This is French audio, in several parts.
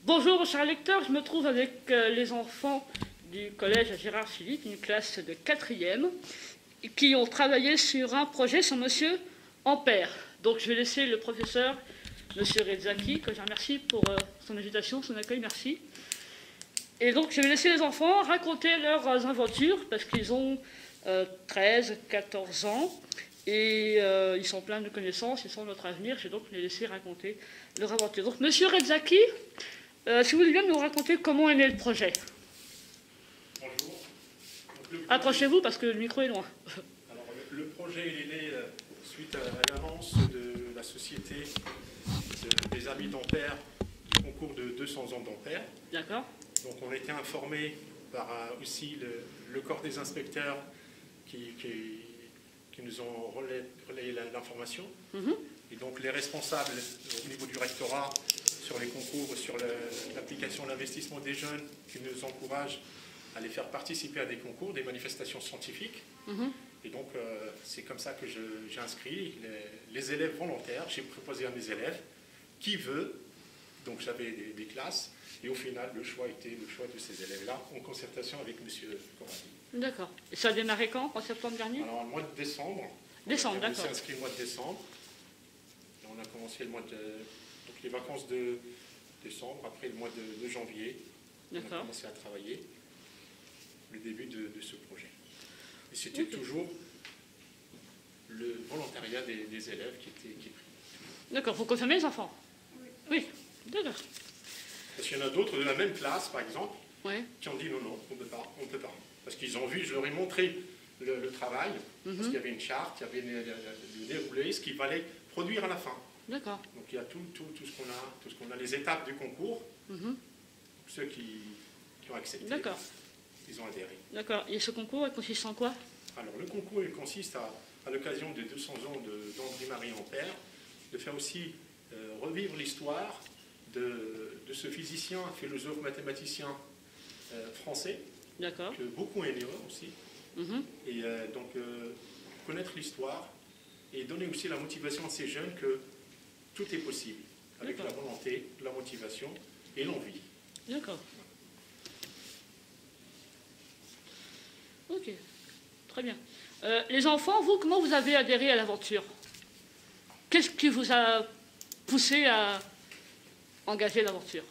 Bonjour, chers lecteurs, je me trouve avec les enfants du collège Gérard Philippe, une classe de 4e, qui ont travaillé sur un projet sur Monsieur Ampère. Donc je vais laisser le professeur, Monsieur Rezzaki, que je remercie pour son invitation, son accueil, merci. Et donc je vais laisser les enfants raconter leurs aventures, parce qu'ils ont 13, 14 ans, et ils sont pleins de connaissances, ils sont notre avenir, je vais donc les laisser raconter leur aventure. Donc Monsieur Rezzaki, si vous voulez bien nous raconter comment est né le projet. Bonjour. Approchez-vous parce que le micro est loin. Alors, le projet il est né suite à l'annonce de la société des Amis d'Ampère du concours de 200 ans d'Ampère. D'accord. Donc on a été informés par aussi le corps des inspecteurs qui nous ont relayé l'information. Et donc les responsables au niveau du rectorat sur les concours, sur l'application de l'investissement des jeunes qui nous encouragent à les faire participer à des concours, des manifestations scientifiques. Et donc c'est comme ça que j'ai inscrit les élèves volontaires. J'ai proposé à mes élèves qui veut. Donc j'avais des classes. Et au final, le choix était le choix de ces élèves-là, en concertation avec M. Corradi. D'accord. Et ça a démarré quand? En septembre dernier? Alors, le mois de décembre. Décembre, d'accord. On s'est inscrit le mois de décembre. Et on a commencé le mois de... Donc, les vacances de décembre, après le mois de janvier. On a commencé à travailler le début de ce projet. Et c'était toujours le volontariat des élèves qui est pris. D'accord. Vous confirmez les enfants? Oui. D'accord. Parce qu'il y en a d'autres de la même classe, par exemple, Ouais. qui ont dit non, on ne peut pas, on ne peut pas. Parce qu'ils ont vu, je leur ai montré le travail, parce qu'il y avait une charte, il y avait le déroulé, ce qu'il fallait produire à la fin. D'accord. Donc il y a tout ce qu'on a, les étapes du concours, ceux qui ont accepté, ils ont adhéré. D'accord. Et ce concours, il consiste en quoi? Alors le concours, il consiste à l'occasion des 200 ans d'André-Marie Ampère, de faire aussi revivre l'histoire de ce physicien, philosophe, mathématicien français, que beaucoup ignorent aussi. Et donc, connaître l'histoire et donner aussi la motivation à ces jeunes que tout est possible, avec la volonté, la motivation et l'envie. D'accord. Ok, très bien. Les enfants, vous, comment vous avez adhéré à l'aventure? Qu'est-ce qui vous a poussé à engager l'aventure?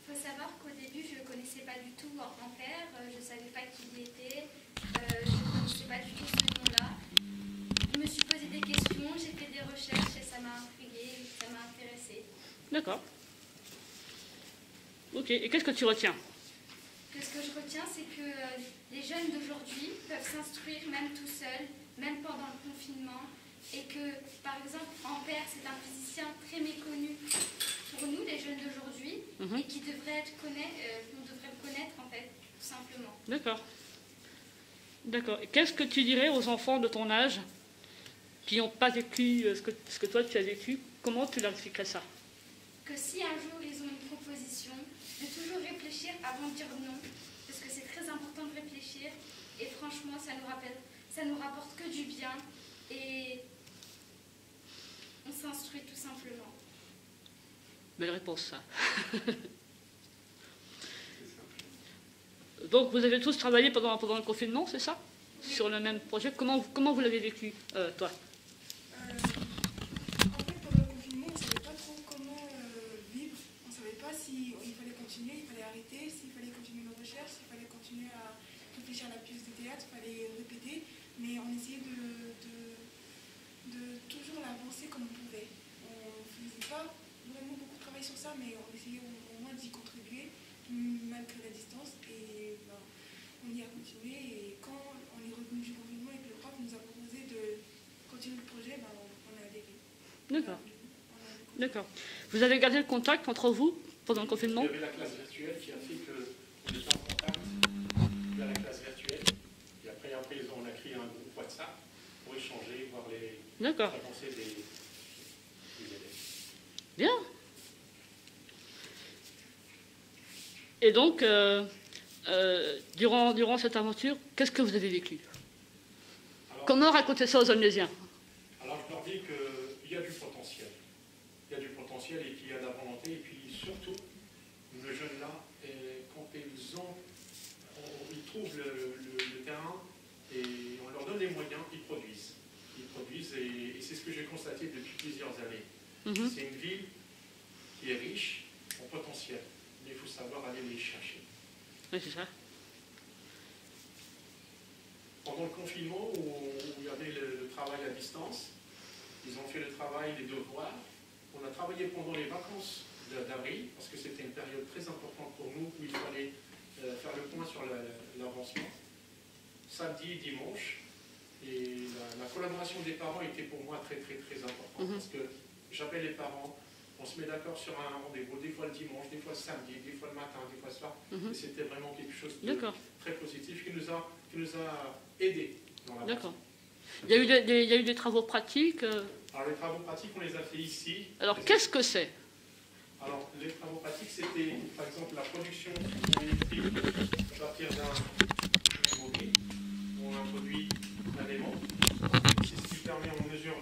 Il faut savoir qu'au début, je ne connaissais pas du tout Ampère, je ne savais pas qui il était, je ne connaissais pas du tout ce nom-là. Je me suis posé des questions, j'ai fait des recherches et ça m'a intriguée, ça m'a intéressée. D'accord. Ok, et qu'est-ce que tu retiens? Ce que je retiens, c'est que les jeunes d'aujourd'hui peuvent s'instruire même tout seuls, même pendant le confinement, et que, par exemple, Ampère, c'est un physicien très méconnu pour nous, les jeunes d'aujourd'hui, et qui devrait qu'on devrait le connaître, en fait, tout simplement. D'accord. D'accord. Et qu'est-ce que tu dirais aux enfants de ton âge qui n'ont pas vécu ce que toi tu as vécu? Comment tu leur expliquerais ça? Que si un jour ils ont une proposition, de toujours réfléchir avant de dire non, parce que c'est très important de réfléchir, et franchement, ça nous rapporte que du bien, et on s'instruit tout simplement. Belle réponse, ça. Donc, vous avez tous travaillé pendant le confinement, c'est ça? Oui. Sur le même projet. Comment vous l'avez vécu, toi? En fait, pendant le confinement, on ne savait pas trop comment vivre. On ne savait pas s'il fallait continuer, il fallait arrêter, s'il fallait continuer nos recherches, s'il fallait continuer à réfléchir à la pièce de théâtre, il fallait répéter. Mais on essayait de toujours l'avancer comme on pouvait. On ne faisait pas vraiment beaucoup de travail sur ça, mais on essayait au moins d'y contribuer, malgré la distance. Et ben, on y a continué. Et quand on est revenu du confinement et que le prof nous a proposé de continuer le projet, ben, on a adhéré. D'accord. D'accord. Vous avez gardé le contact entre vous pendant le confinement? Il y avait la classe virtuelle qui a fait qu'on était en contact via la classe virtuelle. Et après on a créé un groupe WhatsApp pour échanger, voir les avancées des élèves. Bien. Et donc, durant cette aventure, qu'est-ce que vous avez vécu? Comment raconter ça aux Olnésiens? Alors, je leur dis qu'il y a du potentiel. Il y a du potentiel et qu'il y a de la santé, et puis surtout, nos jeunes-là, quand ils trouvent le terrain et on leur donne les moyens, ils produisent. Ils produisent, et c'est ce que j'ai constaté depuis plusieurs années. C'est une ville qui est riche en potentiel, mais il faut savoir aller les chercher. Oui, c'est ça. Pendant le confinement, où il y avait le travail à distance, ils ont fait le travail, les devoirs. On a travaillé pendant les vacances d'avril, parce que c'était une période très importante pour nous, où il fallait faire le point sur l'avancement. Samedi, dimanche, et la collaboration des parents était pour moi très très très importante, parce que j'appelle les parents, on se met d'accord sur un rendez-vous, des fois le dimanche, des fois le samedi, des fois le matin, des fois le soir, et c'était vraiment quelque chose de très positif qui nous a aidés dans la D'accord. Il y a eu des travaux pratiques. Alors les travaux pratiques, on les a fait ici. Alors qu'est-ce que c'est? Alors les travaux pratiques, c'était par exemple la production électrique à partir d'un mobile. On introduit un aimant. C'est ce qui permet, on mesure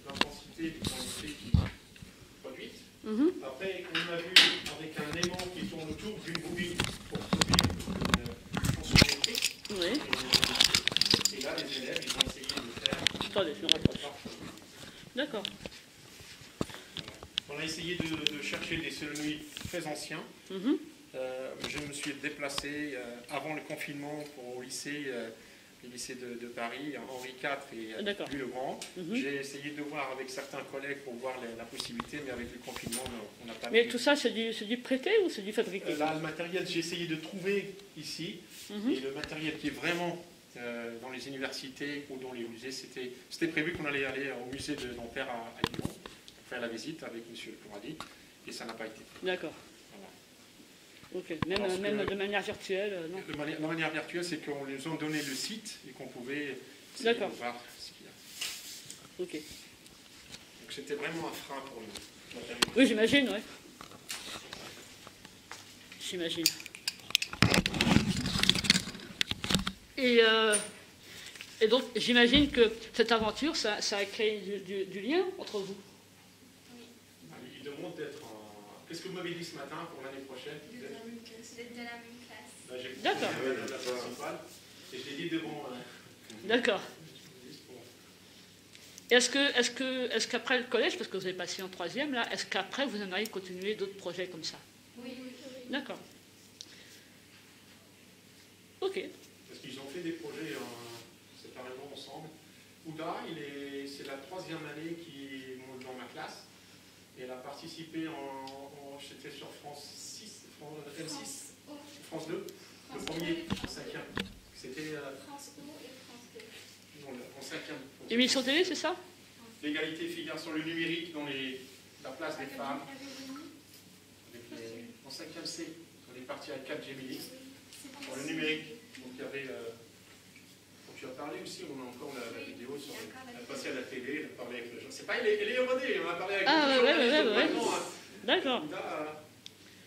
l'intensité du quantité qui est produite. Après, on a vu avec un aimant qui tourne autour d'une bobine pour produire une tension électrique. Oui. Et là, les élèves, ils ont essayé de faire... Attendez, je me rapproche. D'accord. On a essayé de chercher des solenilles très anciens. Je me suis déplacé avant le confinement au lycée, le lycée de Paris, Henri IV et Louis-le-Grand. J'ai essayé de voir avec certains collègues pour voir la possibilité, mais avec le confinement, on n'a pas pu. Mais tout ça, c'est du prêté ou c'est du fabriqué? Là, le matériel, j'ai essayé de trouver ici. Et le matériel qui est vraiment dans les universités ou dans les musées, c'était prévu qu'on allait aller au musée d'Ampère à Lyon, pour faire la visite avec M. Couradi, et ça n'a pas été. D'accord. Ok. Même de manière virtuelle, non? De manière virtuelle, c'est qu'on nous a donné le site et qu'on pouvait voir ce qu'il y a. Ok. Donc c'était vraiment un frein pour nous. Oui, j'imagine, oui. J'imagine. Et donc, j'imagine que cette aventure, ça a créé du lien entre vous. Il demande d'être en... Qu'est-ce que vous m'avez dit ce matin pour l'année prochaine? De la même classe. D'accord. La principale. Et je l'ai dit devant... D'accord. Est-ce qu'après le collège, parce que vous avez passé en 3e, là, est-ce qu'après vous aimeriez continuer d'autres projets comme ça? Oui. D'accord. Ok. Parce qu'ils ont fait des projets séparément ensemble. Ouda, c'est la 3e année qu'il monte dans ma classe. Et elle a participé c'était sur France 6, M6, France 2, le premier en 5e. C'était France O et France 2. Non, en 5e. Émission télé, c'est ça? L'égalité filles-garçons, le numérique dans la place des femmes. En 5e C, on est parti à 4 Gemini. Pour le numérique, donc il y avait... tu as parlé aussi, on a encore la vidéo, elle a passé à la télé, elle a parlé avec les gens. C'est pas, elle est rodée, on a parlé avec les gens. Ouais. D'accord.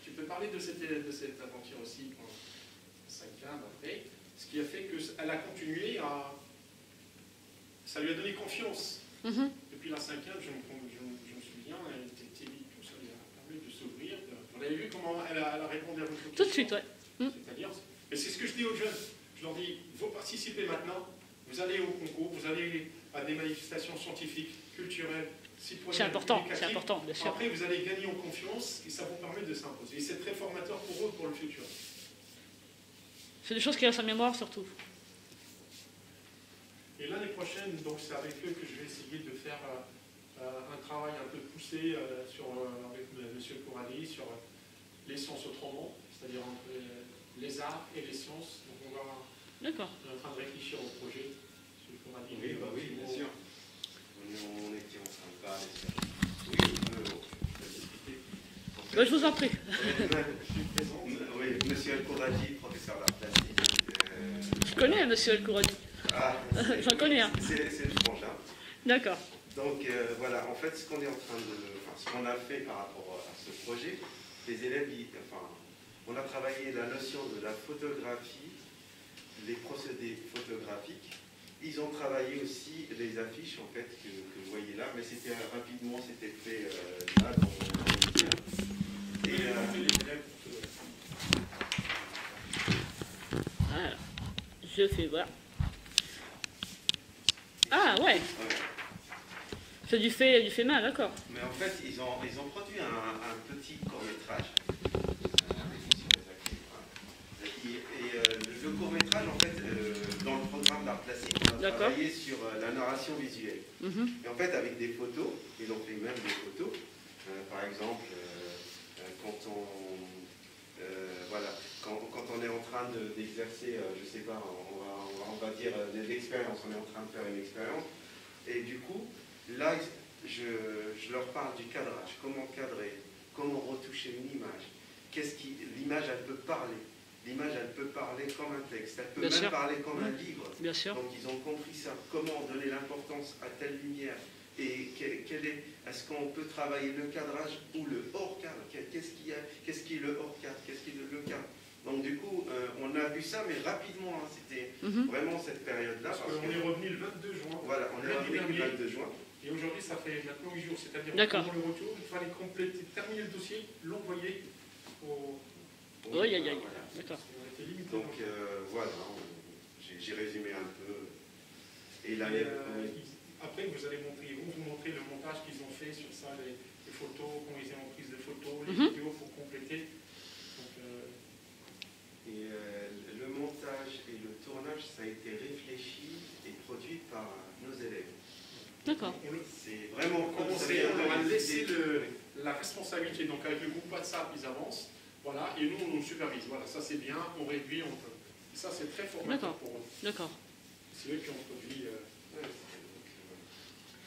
Tu peux parler de cette aventure aussi en 5e après, ce qui a fait qu'elle a continué à... Ça lui a donné confiance. Depuis la 5e, je me souviens, elle était timide, tout ça lui a permis de s'ouvrir. Vous avez vu comment elle a répondu à votre question? Tout de suite, ouais. C'est-à-dire, et c'est ce que je dis aux jeunes. Je leur dis, vous participez maintenant, vous allez au concours, vous allez à des manifestations scientifiques, culturelles, citoyennes. C'est important, bien sûr. Après, vous allez gagner en confiance et ça vous permet de s'imposer. Et c'est très formateur pour eux, pour le futur. C'est des choses qui restent en mémoire, surtout. Et l'année prochaine, donc c'est avec eux que je vais essayer de faire un travail un peu poussé avec M. Couradi sur les sciences autrement, c'est-à-dire entre les arts et les sciences. Donc on est en train de réfléchir au projet. M. Couradi. Oui, bien sûr. On était en train de parler. Oui, on peut discuter. Je vous en prie. Oui, M. El-Kouradi, professeur d'art plastique. Je connais M. El-Kouradi. J'en connais un. C'est le frangin. D'accord. Donc voilà, en fait, ce qu'on a fait par rapport à ce projet, les élèves, on a travaillé la notion de la photographie, les procédés photographiques. Ils ont travaillé aussi les affiches en fait que vous voyez là, mais c'était rapidement, c'était fait là dans le Je fais, voilà. Ah, ouais. C'est du fait main, d'accord. Mais en fait, ils ont produit un petit court-métrage. Le court-métrage, en fait, dans le programme d'art plastique, on a travaillé sur la narration visuelle. Et en fait, avec des photos, ils ont fait même des photos. Par exemple, quand on est en train d'exercer, je sais pas, on va dire l'expérience, on est en train de faire une expérience. Et du coup, là, je leur parle du cadrage, comment cadrer, comment retoucher une image. L'image, elle peut parler. L'image, elle peut parler comme un texte, elle peut même parler comme un livre. Bien sûr. Donc ils ont compris ça, comment donner l'importance à telle lumière. Et est-ce qu'on peut travailler le cadrage ou le hors-cadre? Qu'est-ce qui est le hors-cadre? Qu'est-ce qui est le cadre? Donc du coup, on a vu ça, mais rapidement, hein, c'était vraiment cette période-là. Parce qu'on est revenu le 22 juin. Voilà, on est revenu le 22 juin. Et aujourd'hui, ça fait maintenant 8 jours. C'est-à-dire pendant le retour, il fallait compléter, terminer le dossier, l'envoyer au... Oui, d'accord. Donc voilà, j'ai résumé un peu. Et là, après, vous allez montrer, vous montrez le montage qu'ils ont fait sur ça, les photos, comment ils ont pris de photos, les vidéos pour compléter. Donc, le montage et le tournage, ça a été réfléchi et produit par nos élèves. D'accord. C'est vraiment on a laissé la responsabilité. Donc avec le groupe WhatsApp, ils avancent. Voilà, et nous, on nous supervise. Voilà, ça c'est bien, on réduit, on peut. Et ça, c'est très formateur pour eux. D'accord. C'est eux qui ont produit.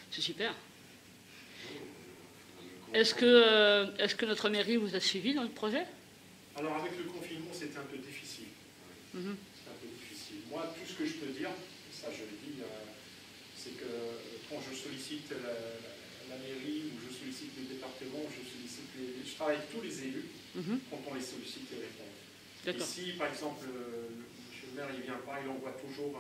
C'est super. Est-ce que notre mairie vous a suivi dans le projet? Alors, avec le confinement, c'était un peu difficile. C'était un peu difficile. Moi, tout ce que je peux dire, ça je le dis, c'est que quand je sollicite la mairie, ou je sollicite le département, je travaille avec tous les élus. Quand on les sollicite, ils répondent. Ici, par exemple, monsieur le maire, il ne vient pas, il envoie toujours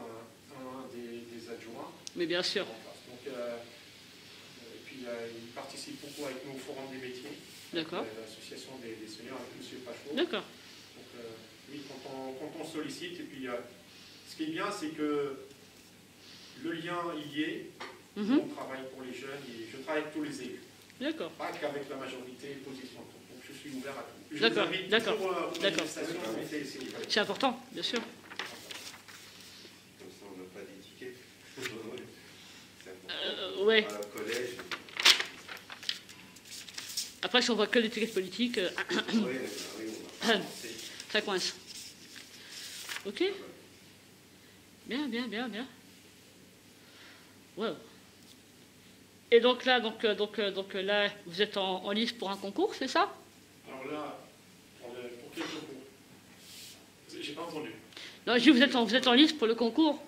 un des adjoints. Mais bien sûr. Donc, et puis, il participe beaucoup avec nos forums des métiers. D'accord. L'association des seniors avec monsieur Pachot. D'accord. Donc, oui, quand on sollicite, et puis, ce qui est bien, c'est que le lien, il y est. On travaille pour les jeunes, et je travaille avec tous les élus. D'accord. Pas qu'avec la majorité position. Donc je suis ouvert à tout. D'accord. D'accord. C'est important, bien sûr. Comme ça, on n'a pas d'étiquette. Ouais. À la collège. Après, si on voit que l'étiquette politique, ça coince. Ok. Bien. Wow. Et donc là, là, vous êtes en lice pour un concours, c'est ça? Alors là, pour quel concours? J'ai pas entendu. Non, je dis vous êtes en lice pour le concours.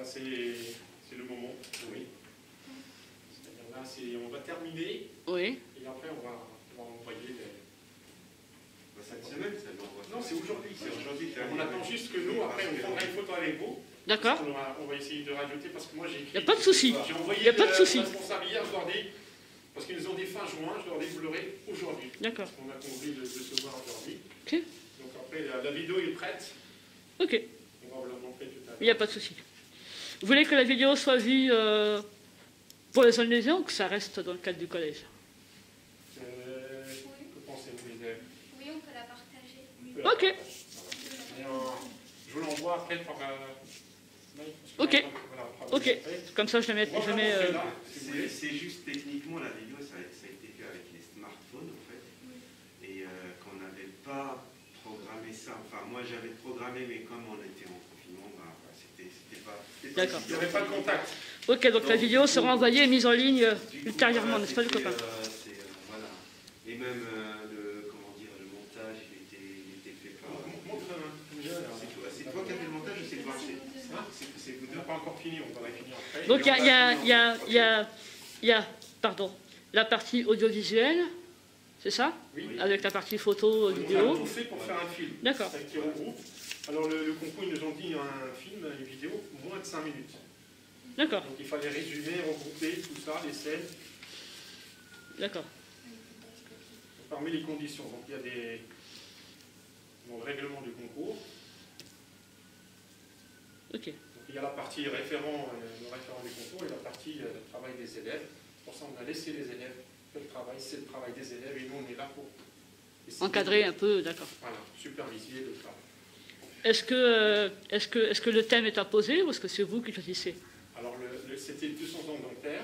C'est le moment, oui. C'est-à-dire là, on va terminer. Oui. Et après, on va envoyer les... Cette semaine, ça l'envoie. Non, c'est aujourd'hui. On On attend juste que nous, après, on prendra une photo avec vous. D'accord. On va essayer de rajouter parce que moi j'ai écrit. Il n'y a pas de souci. J'ai envoyé le responsable hier, je leur dis, parce qu'ils nous ont dit fin juin, je leur dis vous l'aurez aujourd'hui. D'accord. On a compris de se voir aujourd'hui. Ok. Donc après, la vidéo est prête. Ok. On va vous la montrer tout à l'heure. Il n'y a pas de souci. Vous voulez que la vidéo soit vue pour les zones lésions ou que ça reste dans le cadre du collège? Que pensez-vous, les élèves? Oui, on peut la partager. Ok. Je vous l'envoie après par... Ok. Ok. Comme ça, je le mets... C'est juste techniquement, la vidéo, ça a été fait avec les smartphones, en fait. Et qu'on n'avait pas programmé ça. Enfin, moi, j'avais programmé, mais comme on était en confinement, c'était pas... D'accord. Il n'y avait pas de contact. Ok, donc la vidéo sera envoyée et mise en ligne ultérieurement, n'est-ce pas, le copain? Voilà. Et même le montage, il était fait par... C'est toi qui as fait le montage ou c'est toi? C'est vous deux. On n'a pas encore fini, on va finir après. Donc il y a la partie audiovisuelle, c'est ça? Oui. Avec la partie photo, vidéo. On a tout fait pour faire un film. D'accord. Ça qui regroupe. Alors le concours, ils nous ont dit un film, une vidéo, moins de 5 minutes. D'accord. Donc il fallait résumer, regrouper tout ça, les scènes. D'accord. Parmi les conditions, donc il y a le règlement du concours. Ok. Donc, il y a la partie référent, le référent des concours et la partie travail des élèves. Pour ça, on a laissé les élèves faire le travail, c'est le travail des élèves et nous, on est là pour Encadrer un peu, d'accord. Voilà, superviser le travail. Est-ce que le thème est imposé ou est-ce que c'est vous qui choisissez? Alors, c'était 200 ans d'Ampère.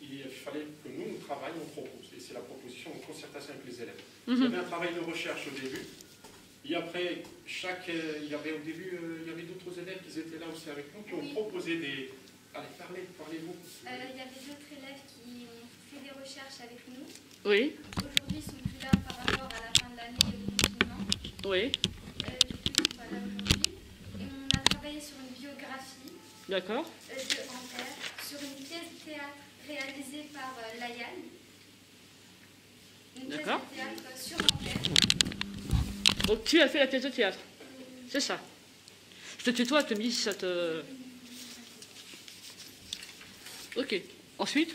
Il fallait que nous, on travaille, on propose. Et c'est la proposition en concertation avec les élèves. Il y avait un travail de recherche au début. Et après, il y avait au début, il y avait d'autres élèves qui étaient là aussi avec nous, qui ont proposé des... Allez, parlez-vous. Il y avait d'autres élèves qui ont fait des recherches avec nous. Oui. Aujourd'hui, ils sont plus là par rapport à la fin de l'année et au confinement. Oui. Du coup, ils sont pas là aujourd'hui. Et on a travaillé sur une biographie D'accord. de Ampère, sur une pièce de théâtre réalisée par Layal. Une pièce D'accord. de théâtre sur Ampère. Donc tu as fait la pièce de théâtre. C'est ça. Je te tutoie, te dis si ça te... Ok. Ensuite,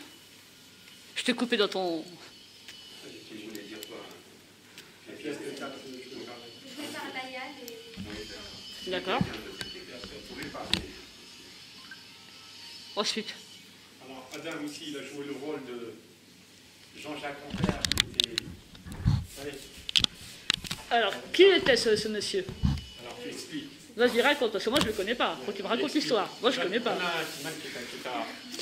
je t'ai coupé dans ton... Tu voulais dire quoi? La pièce de théâtre, Jouée par Layal et... D'accord. Vous pouvez parler. Ensuite. Alors, Adam aussi, il a joué le rôle de Jean-Jacques Ampère, qui était... Allez, Alors, qui était ce monsieur? alors tu expliques. Vas-y, raconte, parce que moi je ne le connais pas. Faut que tu me racontes l'histoire. Moi je ne connais pas.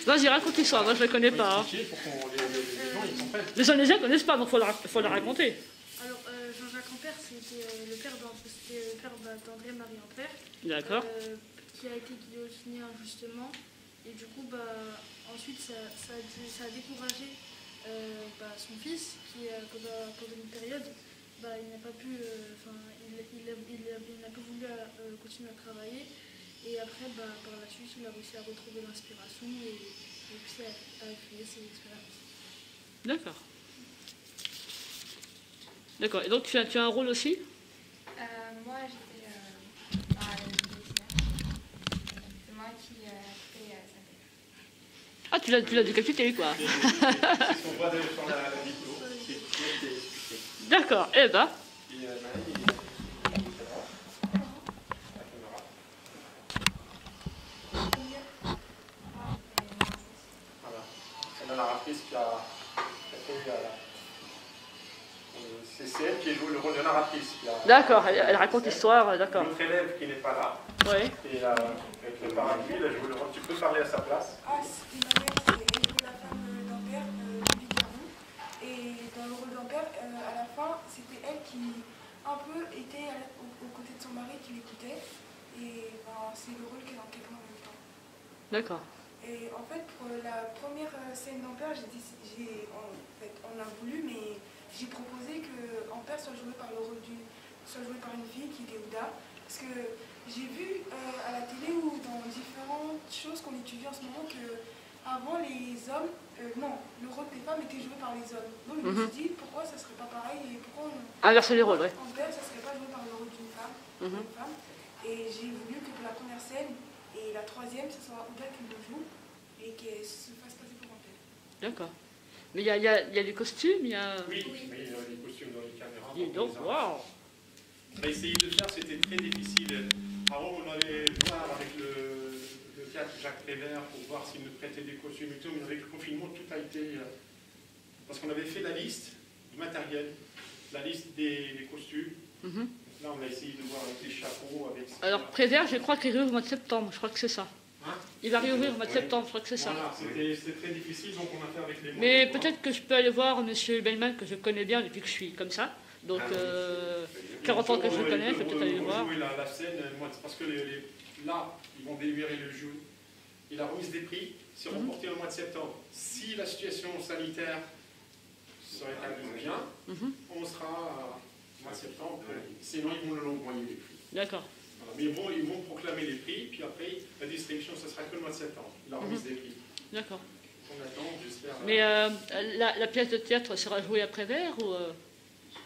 Vas-y, raconte l'histoire, moi je ne le connais pas. Pour qu'on les gens ils comprennent. Les Indonésiens ne connaissent pas, donc il faut la raconter. Alors, Jean-Jacques Ampère, c'était le père d'André-Marie Ampère. D'accord. Qui a été guillotiné injustement. Et du coup, ensuite, ça a découragé son fils, qui, pendant une période, il n'a pas pu, il n'a pas voulu continuer à travailler. Et après, par la suite, il a réussi à retrouver l'inspiration et réussi à créer ses expériences. D'accord. D'accord. Et donc tu as un rôle aussi? Moi, j'étais dans la dessinatrice. C'est moi qui fait sa tête. Ah, tu l'as décapité, quoi. C'est ce qu'on voit sur la vidéo. D'accord. Eh ben. Et Maëlle, voilà. C'est la narratrice qui a fait... c'est elle qui a joué le rôle de narratrice. D'accord, elle raconte l'histoire, d'accord. L'autre élève qui n'est pas là, Oui. et avec le parapluie, il a joué le rôle. Tu peux parler à sa place. Ah, c'est ma mère, c'est la femme d'Ampère, Julie Caron. Et dans le rôle d'Ampère, à la fin, c'était elle qui, un peu, était aux côtés de son mari qui l'écoutait. Et c'est le rôle qu'elle incarne en même temps. D'accord. Et en fait, pour la première scène d'Ampère, on a voulu, mais j'ai proposé que Ampère soit joué par une fille qui était Ouda. Parce que j'ai vu à la télé ou dans différentes choses qu'on étudie en ce moment que avant les hommes, le rôle des femmes était joué par les hommes. Donc je me suis dit pourquoi ça serait pas pareil et pourquoi inverser les rôles, oui. Ampère ça serait pas joué par le rôle d'une femme, une femme. Et j'ai voulu que pour la première scène et la troisième, ce soit Ouda qui le joue et qu'elle se fasse passer pour Ampère. D'accord. Mais il y a des costumes, il y a... Oui, il y a des costumes dans les caméras. Dis donc, waouh. On a essayé de faire, c'était très difficile. Avant, on allait voir avec le théâtre Jacques Prévert pour voir s'il nous prêtait des costumes et tout, mais avec le confinement, tout a été... parce qu'on avait fait la liste du matériel, la liste des costumes. Là, on a essayé de voir avec les chapeaux, avec... Alors, Prévert, je crois qu'il réouvre au mois de septembre, je crois que c'est ça. Hein? Il va réouvrir au mois de septembre, je crois que c'est ça. Voilà, c'était très difficile, donc on a fait avec les moyens. Mais peut-être que je peux aller voir M. Bellman, que je connais bien depuis que je suis comme ça. Donc, 40 ans que je le connais, je peux peut-être aller le voir. Jouer la scène, parce que là, ils vont délibérer le jeu. Et la remise des prix sera reportée au mois de septembre. Si la situation sanitaire se rétablit bien, on sera au mois de septembre. Sinon, ils vont envoyer les prix. D'accord. Voilà. Mais ils vont proclamer les prix, puis après, la distribution, ce sera que le mois de septembre, la remise des prix. D'accord. On attend, j'espère. Mais la pièce de théâtre sera jouée à Prévert ou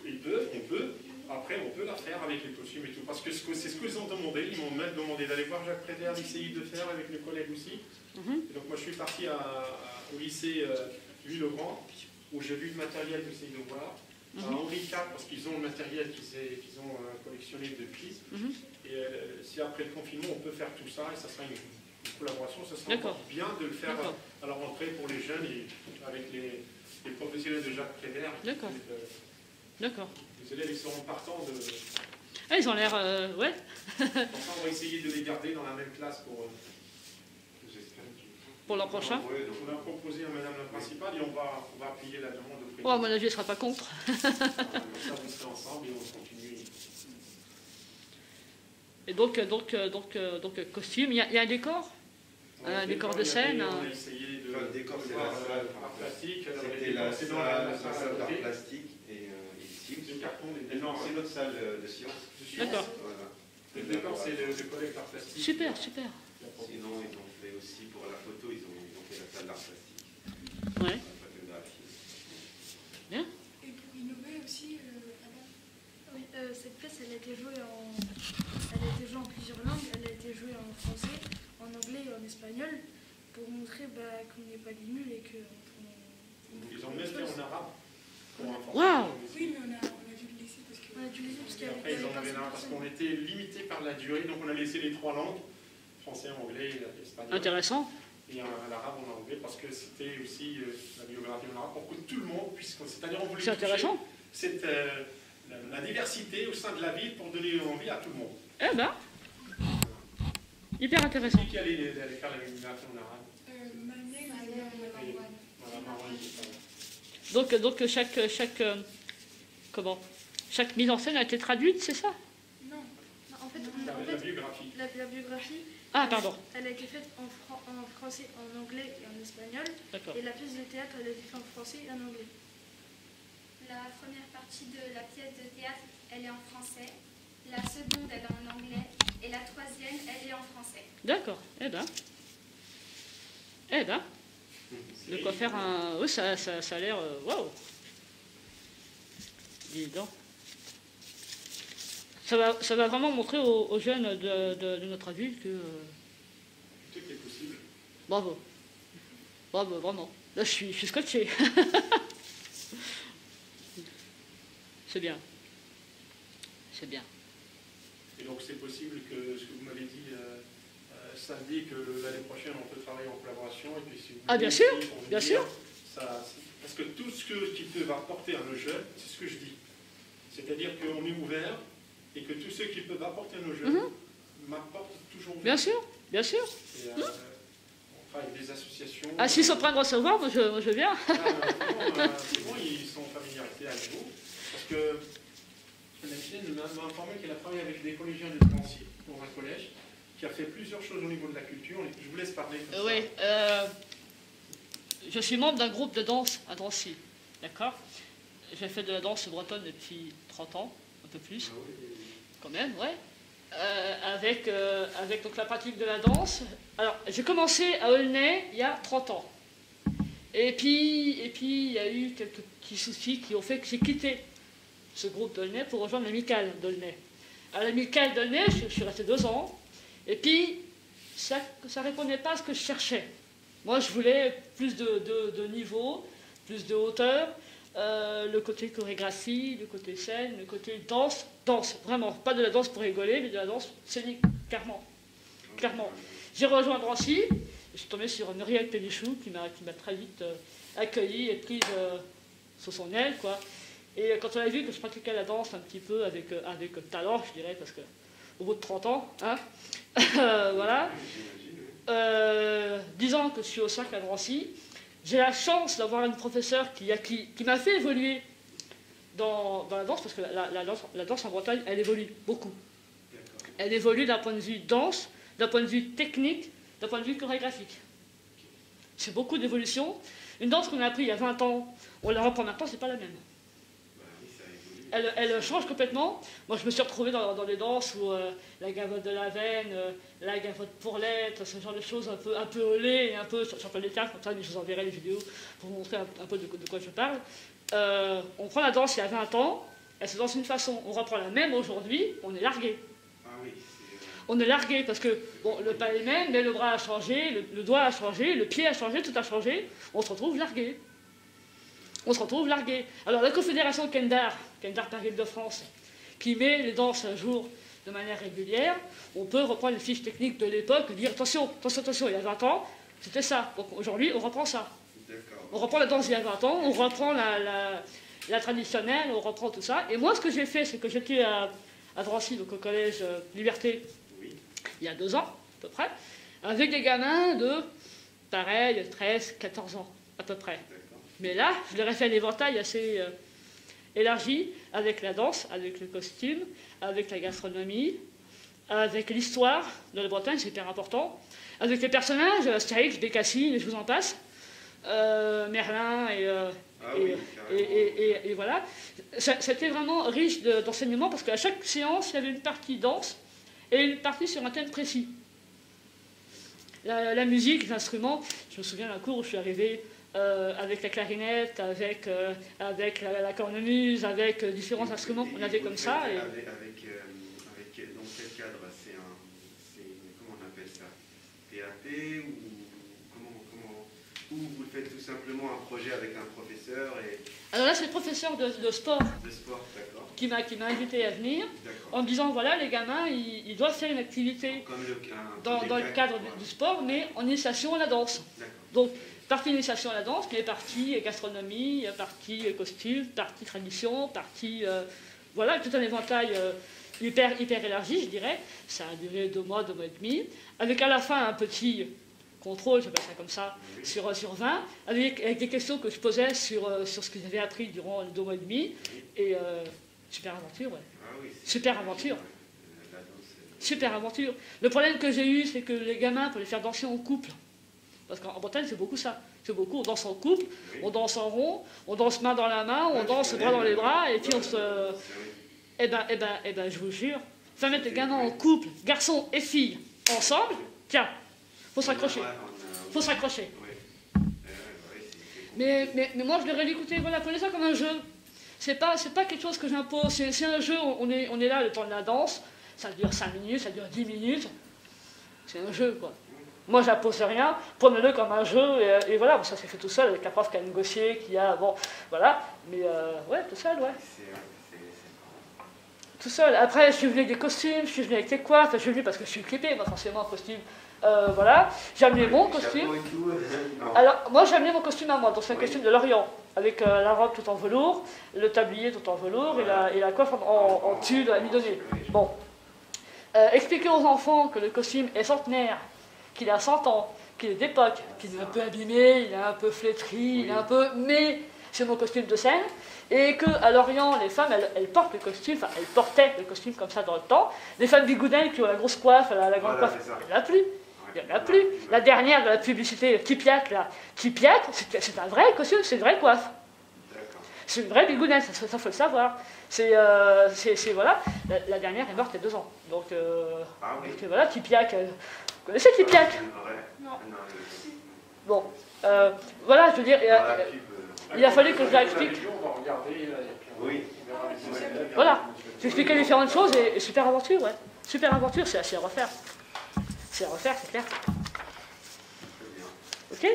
On peut. Après, on peut la faire avec les costumes et tout. Parce que c'est ce qu'ils ont demandé. Ils m'ont même demandé d'aller voir Jacques Prévert, essayer de faire avec mes collègues aussi. Et donc, moi, je suis parti au lycée Louis-le-Grand, où j'ai vu le matériel, j'essaye de voir. un handicap parce qu'ils ont le matériel qu'ils ont collectionné depuis. Et si après le confinement, on peut faire tout ça, et ça sera une collaboration, ça sera encore bien de le faire à la rentrée pour les jeunes et avec les professionnels de Jacques Prévert. D'accord. D'accord. Les élèves, ils seront partants de... Ah, ils ont l'air... ouais. Enfin, on va essayer de les garder dans la même classe pour l'an prochain. On a proposé à madame la principale et on va appuyer la demande auprès de... Oh, à mon avis, elle ne sera pas contre. Comme ça, vous serez ensemble et on continue. Et donc costume, il y a un décor, un décor de scène. On a essayé de... le décor, c'est la salle en plastique. C'était la salle d'art plastique et le carton. Non, c'est notre salle de sciences. D'accord. Voilà. Le décor, c'est le collecte art plastique. Super, super. Sinon, ils ont fait aussi pour la photo, ils ont fait la salle d'art plastique. Ouais. La photographie. Bien. Et pour innover aussi, oui, cette pièce, elle a été jouée en plusieurs langues. Elle a été jouée en français, en anglais et en espagnol pour montrer qu'on n'est pas des nuls et que... Ils ont même fait en arabe. Waouh. Oui, mais on a dû le laisser parce que... On a dû le laisser parce qu'il y Après, ils en avaient là parce qu'on était limité par la durée, donc on a laissé les 3 langues, français, anglais et espagnol. Intéressant. Et l'arabe en anglais, parce que c'était aussi la biographie en arabe pour que tout le monde puisse... C'est-à-dire, on voulait C'est intéressant. Cette, la diversité au sein de la ville pour donner envie à tout le monde. Eh ben, hyper intéressant. Qui allait faire la biographie en arabe? Donc chaque mise en scène a été traduite, c'est ça? Non. En fait, la biographie. La biographie. Ah, pardon. Elle a été faite en français, en anglais et en espagnol. D'accord. Et la pièce de théâtre, elle a été faite en français et en anglais. La première partie de la pièce de théâtre, elle est en français. La seconde, elle est en anglais. Et la troisième, elle est en français. D'accord. Eh ben. De quoi faire un... Oui, ça a l'air... Waouh. Dis donc. Ça va vraiment montrer aux jeunes de notre avis que... Tout est possible. Bravo. Bravo, vraiment. Là, je suis scotché. C'est bien. C'est bien. Et donc, c'est possible que ce que vous m'avez dit samedi, que l'année prochaine, on peut travailler en collaboration. Et puis, si vous bien sûr, bien sûr. Parce que tout ce qu'ils peuvent apporter à nos jeunes, c'est ce que je dis. C'est-à-dire qu'on est ouvert et que tous ceux qui peuvent apporter à nos jeunes m'apportent toujours. Bien sûr, bien sûr. Et, on travaille avec des associations. Ah, s'ils sont prêts à me recevoir, moi je viens. C'est bon, ils sont familiarisés avec vous. Parce que Nadine m'a informé qu'elle a travaillé avec des collégiens de Drancy, dans un collège, qui a fait plusieurs choses au niveau de la culture. Je vous laisse parler. Oui, je suis membre d'un groupe de danse à Drancy, d'accord? J'ai fait de la danse bretonne depuis 30 ans, un peu plus, quand même, ouais. Avec donc, la pratique de la danse. Alors, j'ai commencé à Aulnay il y a 30 ans. Et puis il y a eu quelques petits soucis qui ont fait que j'ai quitté ce groupe d'Aulnay pour rejoindre l'amicale d'Aulnay. À l'amicale d'Aulnay, je suis resté 2 ans. Et puis, ça ne répondait pas à ce que je cherchais. Moi, je voulais plus de niveau, plus de hauteur, le côté chorégraphie, le côté scène, le côté danse, vraiment. Pas de la danse pour rigoler, mais de la danse scénique, clairement. J'ai rejoint Drancy, je suis tombé sur Muriel Pénichou, qui m'a très vite accueilli et prise sous son aile, quoi. Et quand on a vu que je pratiquais la danse un petit peu avec talent, je dirais, parce que au bout de 30 ans, hein, voilà. 10 ans que je suis au cercle à Drancy, j'ai la chance d'avoir une professeure qui m'a fait évoluer dans la danse, parce que la danse en Bretagne, elle évolue beaucoup. Elle évolue d'un point de vue danse, d'un point de vue technique, d'un point de vue chorégraphique. C'est beaucoup d'évolution. Une danse qu'on a appris il y a 20 ans, on la reprend maintenant, c'est pas la même. Elle change complètement. Moi, je me suis retrouvé dans des danses où la gavotte de la veine, la gavotte pour l'être, ce genre de choses un peu olées, et un peu sur le théâtre, comme ça, mais je vous enverrai les vidéos pour vous montrer un peu de quoi je parle. On prend la danse il y a 20 ans, elle se danse d'une façon. On reprend la même aujourd'hui, on est largué. On est largué parce que bon, le pas est le même, mais le bras a changé, le doigt a changé, le pied a changé, tout a changé. On se retrouve largué. on se retrouve largué. Alors la Confédération Kendar par Île-de-France, qui met les danses à jour de manière régulière, on peut reprendre les fiches techniques de l'époque et dire attention, il y a 20 ans, c'était ça. Donc aujourd'hui, on reprend ça. On reprend la danse d'il y a 20 ans, on reprend la traditionnelle, on reprend tout ça. Et moi, ce que j'ai fait, c'est que j'étais à Drancy, donc au collège Liberté, il y a 2 ans, à peu près, avec des gamins de, pareil, 13, 14 ans, à peu près. Mais là, je leur ai fait un éventail assez élargi, avec la danse, avec le costume, avec la gastronomie, avec l'histoire de la Bretagne, c'est hyper important, avec les personnages, Astérix, Bécassine, et je vous en passe, Merlin, et voilà. C'était vraiment riche d'enseignements, parce qu'à chaque séance, il y avait une partie danse, et une partie sur un thème précis. La musique, les instruments, je me souviens d'un cours où je suis arrivée avec la clarinette, avec la cornemuse, avec différents instruments qu'on avait comme ça. Et... dans quel cadre? Comment on appelle ça? PAP ou vous faites tout simplement un projet avec un professeur et... Alors là, c'est le professeur de sport, d'accord, qui m'a invité à venir, en me disant, voilà, les gamins, ils doivent faire une activité dans le cadre du sport, mais en initiation à la danse. Donc, partie initiation à la danse, mais partie gastronomie, partie costume, partie tradition, partie... voilà, tout un éventail hyper élargi, je dirais. Ça a duré 2 mois, 2 mois et demi, avec à la fin un petit... contrôle, j'appelle ça comme ça, sur 20, avec des questions que je posais sur ce que j'avais appris durant les 2 mois et demi. Et super aventure, ouais. Super aventure. Super aventure. Le problème que j'ai eu, c'est que les gamins, pour les faire danser en couple, parce qu'en Bretagne, c'est beaucoup ça. C'est beaucoup, on danse en couple, on danse en rond, on danse main dans la main, on danse bras dans les bras, et puis on se... Eh ben, je vous jure, faire mettre les gamins en couple, garçons et filles, ensemble, tiens, faut s'accrocher. Faut s'accrocher. Mais moi, je leur ai dit, écoutez, voilà, prenez ça comme un jeu. C'est pas quelque chose que j'impose. C'est un jeu, on est là le temps de la danse. Ça dure 5 minutes, ça dure 10 minutes. C'est un jeu, quoi. Moi, j'impose rien. Prenez-le comme un jeu. Et voilà, bon, ça s'est fait tout seul, avec la prof qui a négocié, qui a... Bon, voilà. Mais ouais, tout seul, ouais. Tout seul. Après, je suis venu avec des costumes, je suis venu avec des coiffes. Je suis venu parce que je suis clippé, moi, forcément, en costume. Voilà, j'ai amené mon costume. Alors, moi j'ai amené mon costume à moi, donc c'est un costume de Lorient, avec la robe tout en velours, le tablier tout en velours et la coiffe en tulle amidonnée. Bon, expliquer aux enfants que le costume est centenaire, qu'il a 100 ans, qu'il est d'époque, qu'il est un peu abîmé, il est un peu flétri, il est un peu... Mais c'est mon costume de scène, et qu'à Lorient, les femmes, elles portent le costume, enfin, elles portaient le costume comme ça dans le temps. Les femmes bigoudins qui ont la grosse coiffe, la grande coiffe, il n'y en a plus. Il n'y en a plus. La dernière de la publicité, Kipiac, là, Kipiac, c'est un vrai costume, c'est une vraie coiffe. C'est une vraie bigounette, ça faut le savoir. C'est voilà, la dernière est morte il y a 2 ans. Donc voilà, Kipiac, vous connaissez Kipiac? Non. Bon, voilà, je veux dire, il a fallu que je l'explique. Voilà, j'expliquais différentes choses et Super Aventure, ouais. Super Aventure, c'est à refaire. C'est à refaire, c'est clair. Ok. Et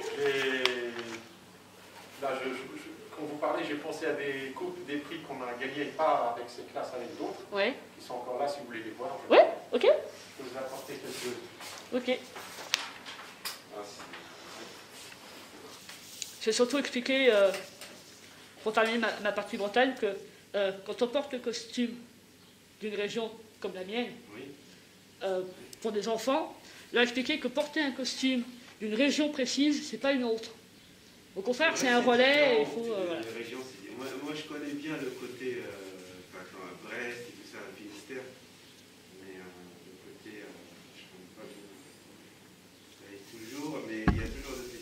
là, quand vous parlez, j'ai pensé à des coupes, des prix qu'on a gagnés, pas avec ces classes, avec d'autres, qui sont encore là si vous voulez les voir. Oui, ok. Je peux vous apporter quelques... Ok. J'ai surtout expliqué, pour terminer ma partie Bretagne, que quand on porte le costume d'une région comme la mienne, pour des enfants, leur expliquer que porter un costume d'une région précise, c'est pas une autre. Au contraire, c'est un relais. Il faut, voilà. Moi, je connais bien le côté Brest et tout ça, Finistère, mais le côté, je ne connais pas toujours, mais il y a toujours des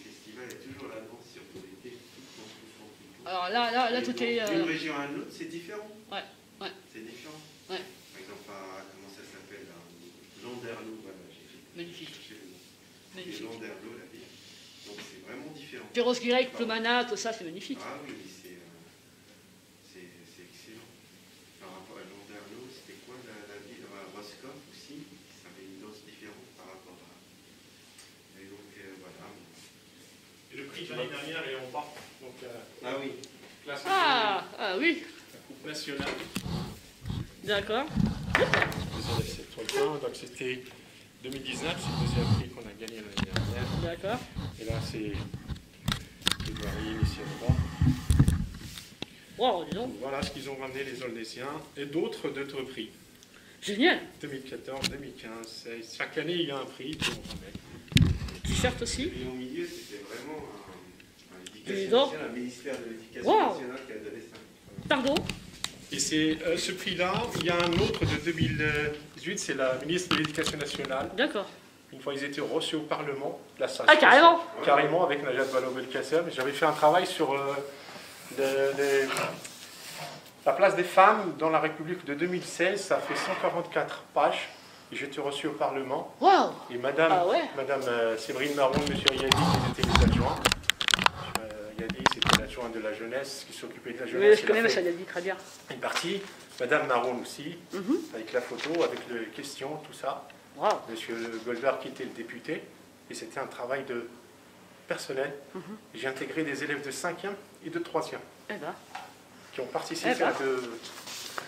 festivals, il y a toujours la danse, surtout l'été, tout le temps. Alors là, tout est... D'une région à une autre, c'est différent. Ouais. C'est différent. Ouais. Par exemple, comment ça s'appelle, Landerneau, voilà. Magnifique. Magnifique. Landerneau, la ville. Donc c'est vraiment différent. Perros-Guirec, Plomana, tout ça, c'est magnifique. Ah oui, c'est excellent. Par rapport à Landerneau, c'était quoi la ville? Roscoff aussi, ça avait une danse différente par rapport à... Et donc voilà. Et le prix de l'année dernière est en bas. Donc, Ah oui. classe Ah, ah oui, la coupe nationale. d'accord. Les élèves septuagints. Donc c'était 2019, c'est le deuxième prix qu'on a gagné l'année dernière. D'accord. Et là, c'est les Douaries, les Sierra. Wow, dis donc. Voilà ce qu'ils ont ramené les Aulnésiens et d'autres prix. Génial. 2014, 2015, 16. Chaque année, il y a un prix qu'on ramène. T-shirt aussi. Et au milieu, c'était vraiment Dis donc. un ministère de l'Éducation Wow. nationale qui a donné ça. Pardon. Et c'est ce prix-là, il y a un autre de 2018, c'est la ministre de l'Éducation nationale. D'accord. Une fois, ils étaient reçus au Parlement. Là, ça, Ah, carrément. Carrément, avec Najat Vallaud-Belkacem. J'avais fait un travail sur la place des femmes dans la République de 2016. Ça fait 144 pages. Et j'étais reçu au Parlement. Waouh. Et Madame, Ah ouais. Madame Séverine Marron, Monsieur Yadi, qui étaient les adjoints. Yadi, c'était l'adjoint de la jeunesse, qui s'occupait de la jeunesse. Oui, je connais, Il a mais fait ça l'a dit très bien. une partie. Madame Marron aussi, Mhm. avec la photo, avec les questions, tout ça. Waouh. Monsieur Goldberg qui était le député, et c'était un travail de personnel. J'ai intégré des élèves de 5e et de 3e Eh ben. qui ont participé Eh ben. à de...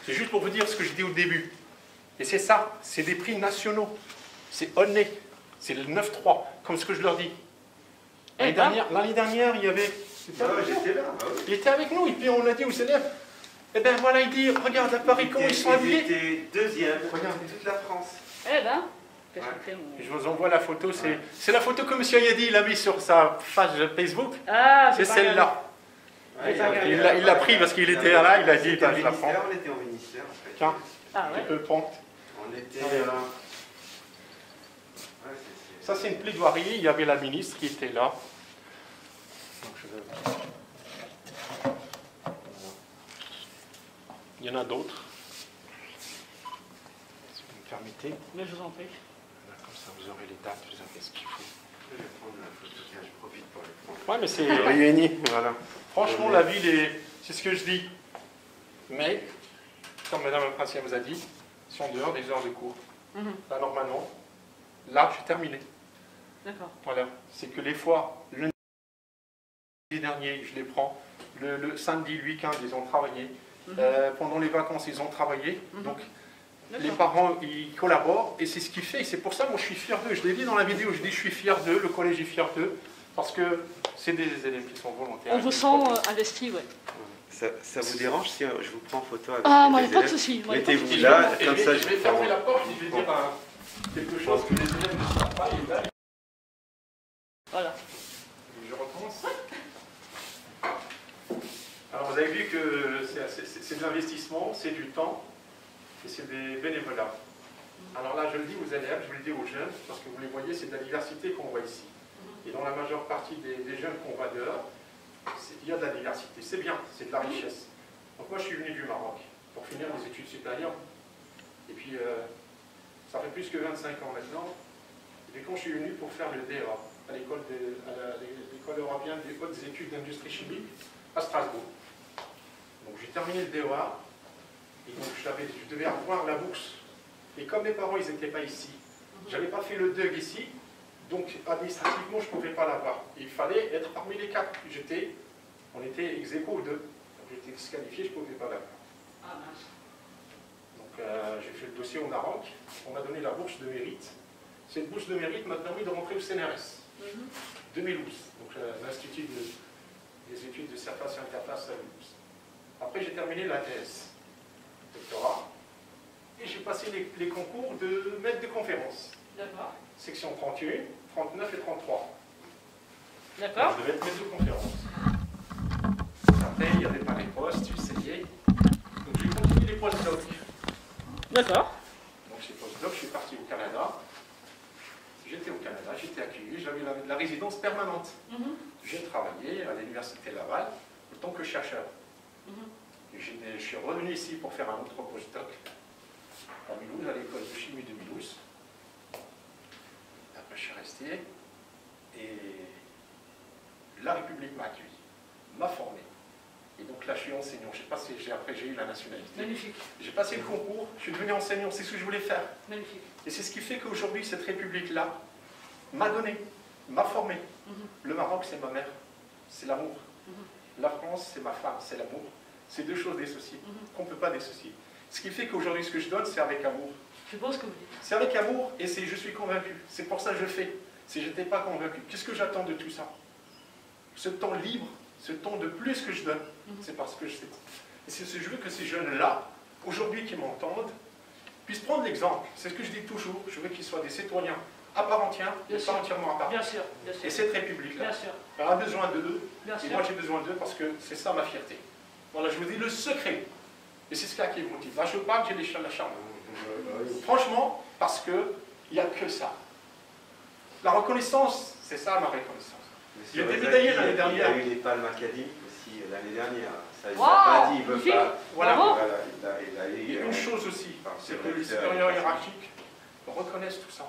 C'est juste pour vous dire ce que je dis au début. Et c'est ça, c'est des prix nationaux. C'est honnête, c'est le 9-3, comme ce que je leur dis. Eh ben. L'année dernière, il y avait... Ah ouais, j'étais là. Ah oui. Il était avec nous, et puis on a dit aux élèves, eh ben voilà, il dit, regarde à Paris comment ils sont habillés. Ils étaient deuxième, regardez toute la France. Eh ben. Et je vous envoie la photo, c'est la photo que M. Yadi il a mis sur sa page Facebook. Ah, C'est pas celle-là. Ouais, Il l'a pris parce qu'il était là, il a dit, C'était au je la prends. ministère, on était au ministère. En fait. Tiens, Ah tu ouais. peux prendre. On était. Ça, c'est une plaidoirie. Il y avait la ministre qui était là. Donc, il y en a d'autres. Si vous me permettez. Mais je vous en prie. Voilà, comme ça, vous aurez les dates, vous aurez ce qu'il faut. Je vais prendre la photo, tiens, je profite pour le prendre. Ouais, mais c'est... Réunis, voilà. Franchement, la ville est... C'est ce que je dis. Mais, comme Madame la Princière vous a dit, c'est en dehors des heures de cours. Mhm. Là, normalement, là, j'ai terminé. D'accord. Voilà. C'est que les fois, le dernier, je les prends. Le samedi, le week-end, ils ont travaillé. Pendant les vacances, ils ont travaillé. Donc, les parents, ils collaborent. Et c'est ce qui fait. Et c'est pour ça, moi, je suis fier d'eux. Je l'ai dit dans la vidéo, je dis je suis fier d'eux. Le collège est fier d'eux. Parce que c'est des élèves qui sont volontaires. On vous sent investi, ouais. Ça vous dérange si je vous prends photo avec Ah, moi, les il n'y a pas de élèves? souci. Moi, il y a pas de Mettez-vous souci. là, Et comme ça, je vais fermer la porte et je vais dire quelque chose que les élèves ne savent pas. Et là, Voilà. je recommence. Alors vous avez vu que c'est de l'investissement, c'est du temps et c'est des bénévolats. Alors là, je le dis aux élèves, je le dis aux jeunes, parce que vous les voyez, c'est de la diversité qu'on voit ici. Et dans la majeure partie des jeunes qu'on voit dehors, il y a de la diversité. C'est bien, c'est de la richesse. Donc moi, je suis venu du Maroc pour finir mes études supérieures. Et puis, ça fait plus que 25 ans maintenant. Et puis quand je suis venu pour faire le DEA à l'école européenne des hautes études d'industrie chimique à Strasbourg. Donc j'ai terminé le DEA et donc je devais avoir la bourse. Et comme mes parents ils n'étaient pas ici, je n'avais pas fait le DEUG ici, donc administrativement je ne pouvais pas l'avoir. Il fallait être parmi les 4. On était ex aequo 2. Donc j'étais disqualifié, je ne pouvais pas l'avoir. Ah, mince. Donc j'ai fait le dossier au Maroc, on m'a donné la bourse de mérite. Cette bourse de mérite m'a permis de rentrer au CNRS. 2012, donc l'Institut des études de surface et interface à Mulhouse. Après, j'ai terminé la thèse, doctorat, et j'ai passé les concours de maître de conférence. D'accord. Section 31, 39 et 33. D'accord. Je devais être maître de conférence. Après, il n'y avait pas les postes, tu essayais. Donc j'ai continué les postdocs. D'accord. Donc chez postdoc, je suis parti au Canada. J'étais au Canada, j'étais accueilli, j'avais la résidence permanente. J'ai travaillé à l'université Laval en tant que chercheur. Et je suis revenu ici pour faire un autre postdoc à Mulhouse, à l'école de chimie de Mulhouse. Après, je suis resté et la République m'a accueilli, m'a formé. Et donc là, je suis enseignant. Après, j'ai eu la nationalité. Magnifique. J'ai passé le concours, je suis devenu enseignant, c'est ce que je voulais faire. Magnifique. Et c'est ce qui fait qu'aujourd'hui, cette République-là m'a donné. m'a formé. Le Maroc, c'est ma mère, c'est l'amour. La France, c'est ma femme, c'est l'amour. C'est deux choses dissociées, qu'on ne peut pas dissocier. Ce qui fait qu'aujourd'hui, ce que je donne, c'est avec amour. Je pense que vous dites. C'est avec amour et je suis convaincu. C'est pour ça que je le fais. Si je n'étais pas convaincu, qu'est-ce que j'attends de tout ça? Ce temps libre, ce temps de plus que je donne, c'est parce que je sais pas. Et je veux que ces jeunes-là, aujourd'hui qui m'entendent, puissent prendre l'exemple. C'est ce que je dis toujours. Je veux qu'ils soient des citoyens à part entière, mais pas entièrement à part. Bien sûr, bien sûr. Et cette République-là, elle a besoin d'eux. Et moi, j'ai besoin d'eux parce que c'est ça ma fierté. Voilà, je vous dis le secret. Et c'est ce qui me motive. Là, je parle, j'ai la charme. Franchement, parce qu'il n'y a que ça. La reconnaissance, c'est ça ma reconnaissance. Il a été médaillé l'année dernière. Il y a eu les palmes académiques aussi l'année dernière. Ça, il wow, n'a pas dit, il veut pas. Voilà. Il y a une chose aussi, c'est que les supérieurs hiérarchiques reconnaissent tout ça.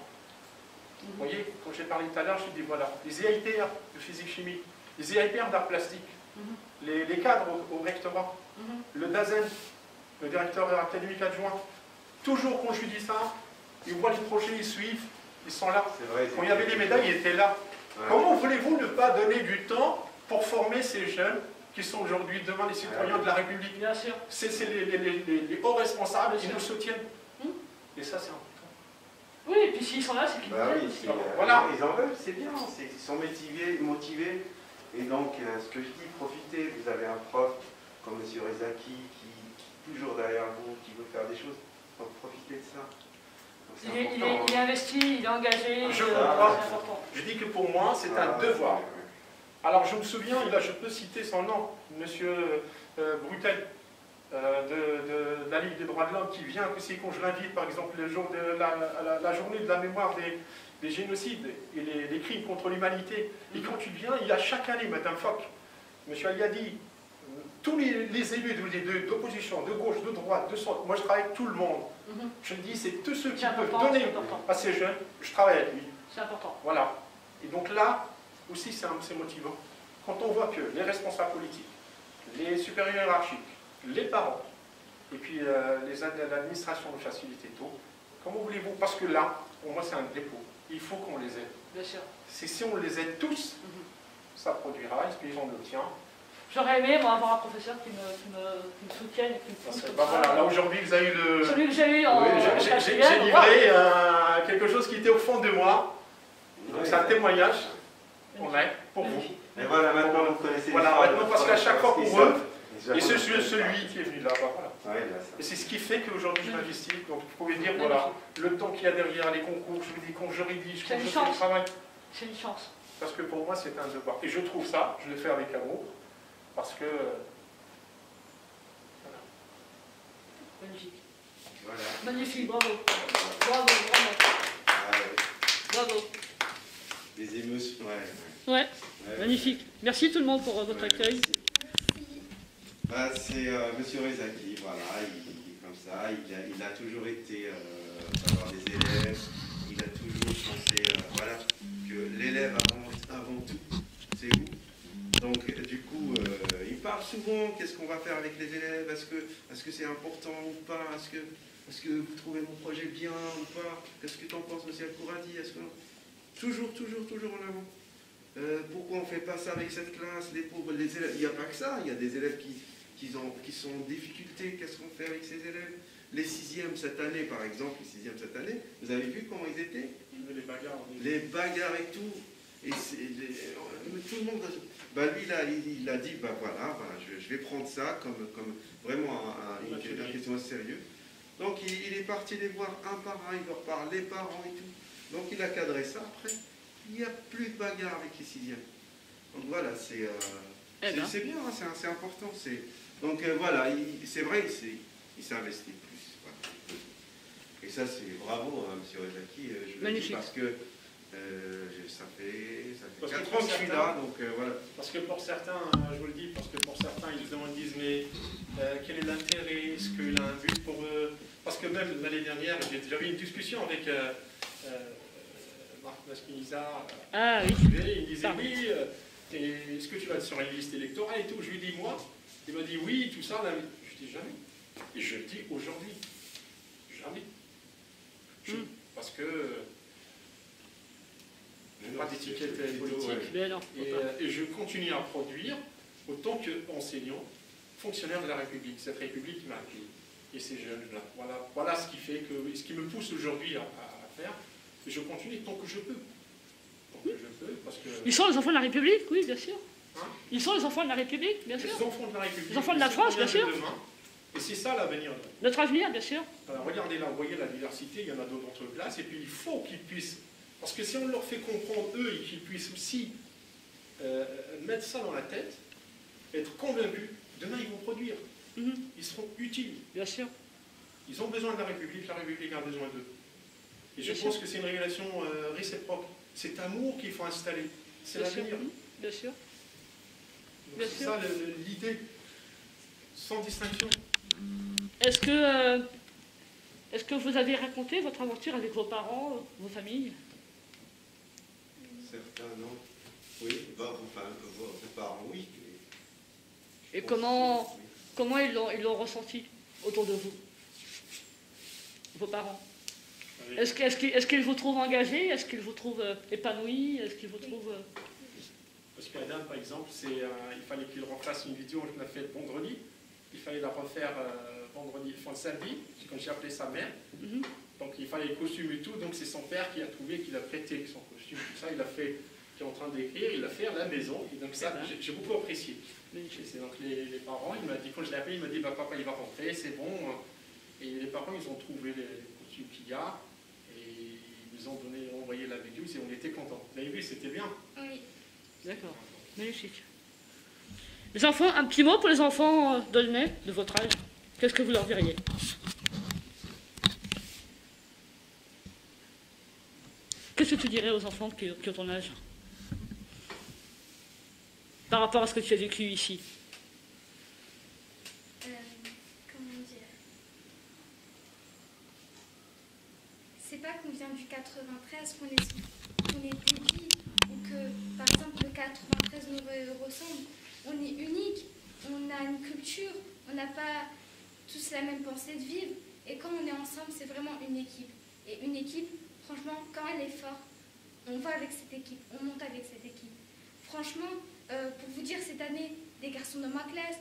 Vous voyez, quand j'ai parlé tout à l'heure, je dis voilà, les IAIPR de physique-chimie, les IAIPR d'art plastique, les cadres au rectorat, le DAZEN, le directeur académique adjoint, toujours quand je lui dis ça, ils voient les projets, ils suivent, ils sont là. Vrai, quand il y avait les médailles, ils étaient là. Ouais. Comment voulez-vous ne pas donner du temps pour former ces jeunes qui sont aujourd'hui demain les citoyens de la République? Bien sûr. C'est les hauts responsables qui nous soutiennent. Et ça, c'est important. Oui, et puis s'ils sont là, c'est qu'ils oui, voilà. Ils en veulent, c'est bien. Ils sont motivés. Et donc, ce que je dis, profitez. Vous avez un prof comme M. Rezaki qui est toujours derrière vous, qui veut faire des choses. Donc, profitez de ça. Il est investi, il est engagé. Je comprends. Je dis que pour moi, c'est un devoir. Alors, je me souviens, je peux citer son nom, M. Brutel, de la Ligue des droits de l'homme, qui vient aussi quand je l'invite, par exemple, le jour de la journée de la mémoire des génocides et les crimes contre l'humanité. Et quand il vient, il y a chaque année, Mme Foch, M. Aliadi, tous les élus d'opposition, de gauche, de droite, de centre, moi je travaille avec tout le monde. Je dis, c'est tous ceux qui peuvent donner à ces jeunes, je travaille avec lui. C'est important. Voilà. Et donc là, aussi, c'est motivant. Quand on voit que les responsables politiques, les supérieurs hiérarchiques, les parents, et puis l'administration nous facilite tout, comment voulez-vous? Parce que là, pour moi, c'est un dépôt. Il faut qu'on les aide. Bien sûr. Si on les aide tous, ça produira, et puis on l'obtient. J'aurais aimé moi, avoir un professeur qui me soutienne et qui me pousse comme ça. Voilà, là aujourd'hui, vous avez eu le... Celui que j'ai eu en... J'ai livré quelque chose qui était au fond de moi. Donc c'est un témoignage qu'on a pour vous. Et voilà, maintenant vous connaissez. Voilà, maintenant parce qu'à chaque fois pour eux, et celui qui est venu là, voilà. Et c'est ce qui fait qu'aujourd'hui je m'investis. Donc vous pouvez dire, voilà, le temps qu'il y a derrière les concours, je vous dis, quand je rédige, quand je fais le travail. C'est une chance. Parce que pour moi, c'est un devoir. Et je trouve ça, je le fais avec amour, parce que... Voilà. Magnifique. Voilà. Magnifique, bravo. Bravo, bravo. Bravo. Des émotions, ouais. Magnifique. Merci tout le monde pour votre accueil. Bah, c'est M. Rezaki, voilà, il est comme ça, il a toujours été avoir des élèves, il a toujours pensé voilà, que l'élève avant tout, c'est vous. Donc du coup, il parle souvent, qu'est-ce qu'on va faire avec les élèves, est-ce que c'est important ou pas, est-ce que vous trouvez mon projet bien ou pas, qu'est-ce que tu en penses, M. Al-Kouradi, toujours en avant. Pourquoi on ne fait pas ça avec cette classe, les pauvres, les élèves, il n'y a pas que ça, il y a des élèves qui sont en difficulté, qu'est-ce qu'on fait avec ces élèves? Les sixièmes cette année, par exemple, vous avez vu comment ils étaient? Les bagarres et tout. Et tout le monde, lui, il a dit, voilà, je vais prendre ça comme vraiment une question sérieuse. Donc il est parti les voir un par un, il leur parle, les parents et tout. Donc il a cadré ça, après, il n'y a plus de bagarre avec les sixièmes. Donc voilà, c'est bien, hein, c'est important. Donc voilà, c'est vrai, il s'investit plus. Voilà. Et ça, c'est bravo, hein, M. Rezaki, je le dis parce que ça fait 4 ans que je suis là, donc voilà. Parce que pour certains, je vous le dis, parce que pour certains, ils disent, mais quel est l'intérêt? Est-ce qu'il a un but pour eux? Parce que même l'année dernière, j'avais une discussion avec Marc Masquiniza. Il disait, oui, est-ce que tu vas être sur une liste électorale et tout? Je lui dis, moi. Il m'a dit, oui, tout ça. Là. Je dis, jamais. Et je le dis aujourd'hui. Jamais. Parce que je ne pas d'étiquette politique. Mais non, faut pas. Et je continue à produire autant qu'enseignant, fonctionnaire de la République, cette République qui m'a accueilli. Et ces jeunes-là. Voilà ce qui fait que, ce qui me pousse aujourd'hui à faire. Et je continue tant que je peux. Tant que je peux, parce que... Ils sont les enfants de la République, oui, bien sûr. Hein, Ils sont les enfants de la République, bien sûr. les enfants de la République. Les enfants de la France, bien sûr. Demain, et c'est ça l'avenir. Notre avenir, bien sûr. Alors, regardez là, vous voyez la diversité, il y en a d'autres classes, et puis il faut qu'ils puissent... Parce que si on leur fait comprendre, eux, et qu'ils puissent aussi mettre ça dans la tête, être convaincus, demain ils vont produire. Ils seront utiles. Bien sûr. Ils ont besoin de la République a besoin d'eux. Et je Bien pense sûr. que c'est une relation réciproque. Cet amour qu'il faut installer. C'est Bien sûr. l'avenir. Bien sûr. Donc Bien c'est sûr. ça l'idée, sans distinction. Est-ce que vous avez raconté votre aventure avec vos parents, vos familles? Certains, non. Oui, vos parents, oui. Et comment ils l'ont ressenti autour de vous, vos parents? Oui. Est-ce qu'ils vous trouvent engagés? Est-ce qu'ils vous trouvent épanouis? Est-ce qu'ils vous trouvent... Parce qu'Adam, par exemple, il fallait qu'il refasse une vidéo qu'on a faite vendredi. Il fallait la refaire samedi, quand j'ai appelé sa mère. Donc il fallait le costume et tout. Donc c'est son père qui a trouvé, qui l'a prêté son costume, tout ça. Il a fait, qui est en train d'écrire, il l'a fait à la maison. Et donc ça, j'ai beaucoup apprécié. Et c'est donc les parents, il m'a dit, quand je l'ai appelé, il m'a dit, bah, papa, il va rentrer, c'est bon. Et les parents, ils ont trouvé les costumes qu'il y a. Et ils nous ont envoyé la vidéo, et on était contents. Vous avez vu, c'était bien. Oui. D'accord, magnifique. Les enfants, un petit mot pour les enfants d'Aulnay, de votre âge. Qu'est-ce que vous leur diriez? Qu'est-ce que tu dirais aux enfants qui ont ton âge par rapport à ce que tu as vécu ici? Comment dire? C'est pas qu'on vient du 93 qu'on est débile, ou que, par exemple, le 93 nous ressemble. On est unique, on a une culture, on n'a pas tous la même pensée de vivre. Et quand on est ensemble, c'est vraiment une équipe. Et une équipe, franchement, quand elle est forte, on va avec cette équipe, on monte avec cette équipe. Franchement, pour vous dire, cette année, des garçons de ma classe,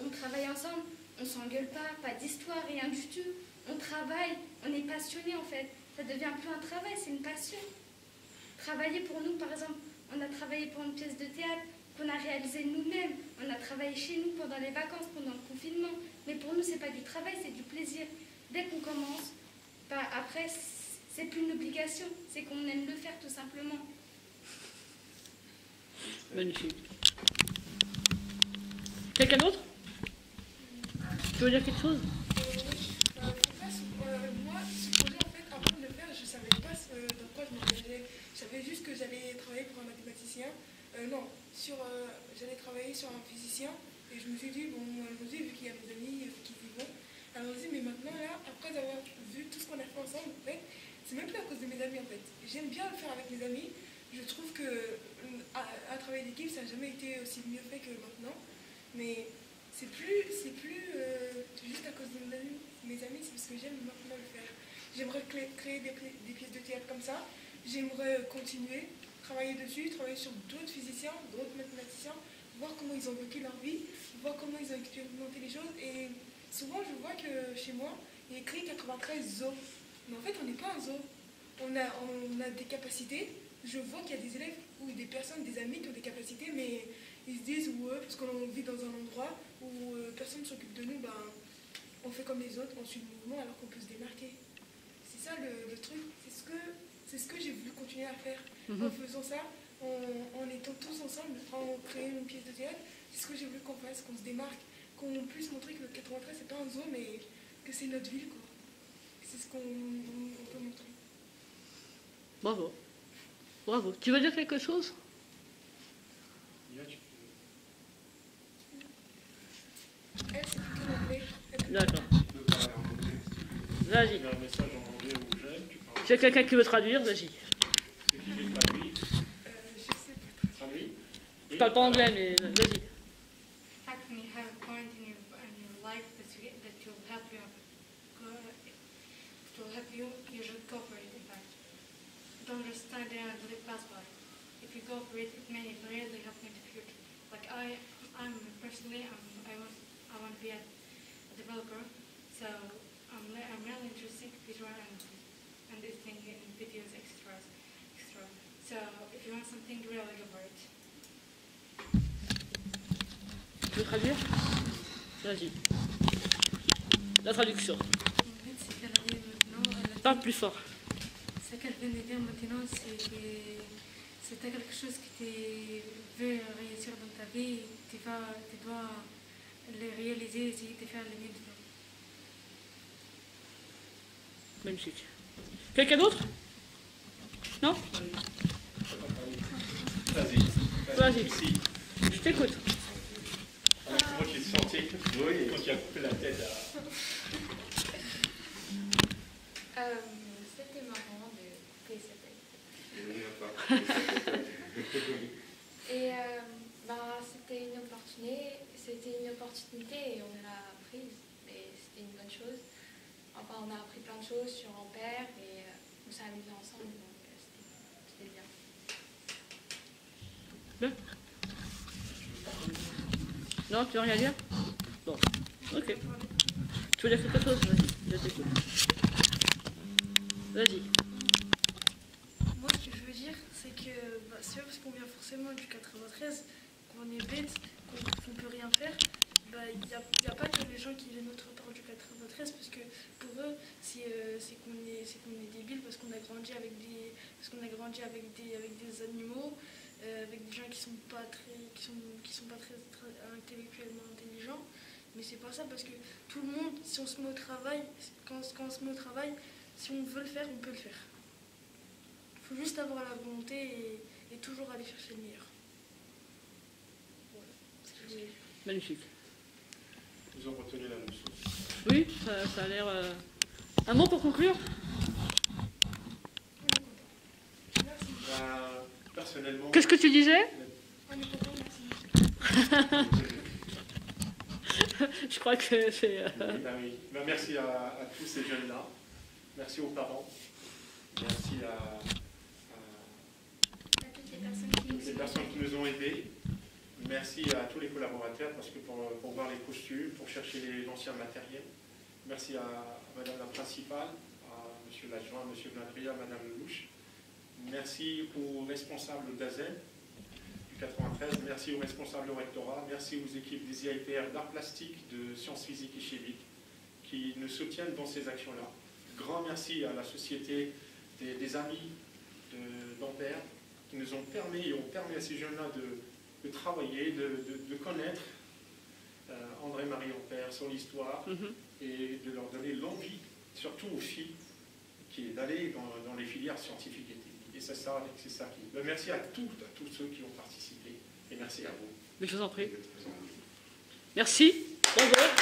on travaille ensemble, on s'engueule pas d'histoire, rien du tout. On travaille, on est passionné en fait. Ça devient plus un travail, c'est une passion. Travailler pour nous, par exemple, on a travaillé pour une pièce de théâtre qu'on a réalisée nous-mêmes. On a travaillé chez nous pendant les vacances, pendant le confinement. Mais pour nous, c'est pas du travail, c'est du plaisir. Dès qu'on commence, bah, après, c'est plus une obligation, c'est qu'on aime le faire tout simplement. Magnifique. Quelqu'un d'autre? Tu veux dire quelque chose? Moi, ce projet, en fait, avant de le faire, je ne savais pas dans quoi je m'engageais. Je savais juste que j'allais travailler pour un mathématicien. J'allais travailler sur un physicien. Et je me suis dit, vu qu'il y a mes amis qui y vont, alors je me suis dit, mais maintenant, là, après avoir vu tout ce qu'on a fait ensemble, en fait, c'est même plus à cause de mes amis, en fait. J'aime bien le faire avec mes amis. Je trouve que à travailler d'équipe, ça n'a jamais été aussi mieux fait que maintenant. Mais c'est plus juste à cause de mes amis, c'est parce que j'aime maintenant le faire. J'aimerais créer des pièces de théâtre comme ça. J'aimerais continuer, travailler dessus, travailler sur d'autres physiciens, d'autres mathématiciens, voir comment ils ont vécu leur vie, voir comment ils ont expérimenté les choses. Et souvent, je vois que chez moi, il y a écrit 93 zoo. Mais en fait, on n'est pas un zoo. On a des capacités. Je vois qu'il y a des élèves ou des personnes, des amis qui ont des capacités, mais ils se disent, ouais, parce qu'on vit dans un endroit où personne ne s'occupe de nous, ben, on fait comme les autres, on suit le mouvement alors qu'on peut se démarquer. C'est ça le truc. C'est ce que j'ai voulu continuer à faire. En faisant ça, en étant tous ensemble, en créant une pièce de théâtre, c'est ce que j'ai voulu qu'on fasse, qu'on se démarque, qu'on puisse montrer que le 93 c'est pas un zoo, mais que c'est notre ville, quoi. C'est ce qu'on peut montrer. Bravo. Bravo. Tu veux dire quelque chose? Elle, c'est plutôt l'anglais. D'accord. Vas-y. Il y a un message en anglais aux jeunes, tu parles. C'est quelqu'un qui veut traduire, vas-y. C'est qui veut traduire? Je sais pas. Traduire? Je parle pas anglais, mais vas-y. How can you have a point in your life that will help you, you should cooperate, in fact. To understand and live past by. if you cooperate, it may really help in the future. Like I'm personally, I want to be a developer, so I'm really interested in visual and editing in videos, extra. So if you want something, really go for it. Tu veux traduire? Vas-y. La traduction. En fait, ce qu'elle a dit maintenant, Parle plus fort. ce qu'elle vient de dire maintenant, c'est que c'était quelque chose que tu veux réussir dans ta vie, tu dois le réaliser, essayer de faire le mieux dedans. Magnifique. Quelqu'un d'autre? Non? Vas-y. Ici. Je t'écoute. Moi qui suis sorti, quand il a coupé la tête à... C'était marrant de couper sa tête. Et c'était une opportunité et on l'a prise. Et c'était une bonne chose. Enfin, on a appris plein de choses sur Ampère et on s'est amusé ensemble. Donc c'était bien. Bien. Non, tu veux rien dire? Bon, ok. Tu veux dire quelque chose? Vas-y, je t'écoute. Vas-y. Moi, ce que je veux dire, c'est que c'est pas parce qu'on vient forcément du 93 qu'on est bête, qu'on peut rien faire. Il n'y a pas que les gens qui viennent autre part du 93, parce que pour eux, c'est qu'on est débile parce qu'on a grandi avec des animaux, avec des gens qui sont pas très intellectuellement intelligents. Mais c'est pas ça, parce que tout le monde, si on se met au travail, quand on se met au travail, si on veut le faire, on peut le faire. Il faut juste avoir la volonté et toujours aller chercher le meilleur. Voilà ce que je voulais dire. Magnifique. Ils ont retenu la même chose. Oui, ça a l'air... Un mot pour conclure? Personnellement... Qu'est-ce que tu disais? On est content, merci. Je crois que c'est... Oui. Merci à tous ces jeunes-là. Merci aux parents. Merci à toutes les personnes qui nous ont aidés. Merci à tous les collaborateurs parce que pour voir les costumes, pour chercher les anciens matériels. Merci à Madame la principale, à Monsieur l'adjoint, à Monsieur Bladria, à Madame Lelouch. Merci aux responsables d'AZEN du 93. Merci aux responsables au rectorat. Merci aux équipes des IAPR d'art plastique, de sciences physiques et chimiques qui nous soutiennent dans ces actions-là. Grand merci à la société des amis d'Ampère qui nous ont permis à ces jeunes-là de travailler, de connaître André-Marie Ampère, son histoire, et de leur donner l'envie, surtout aux filles, d'aller dans les filières scientifiques et techniques. Et c'est ça qui... Merci à tous ceux qui ont participé, et merci à vous. Mais je vous en prie. Merci. Bravo.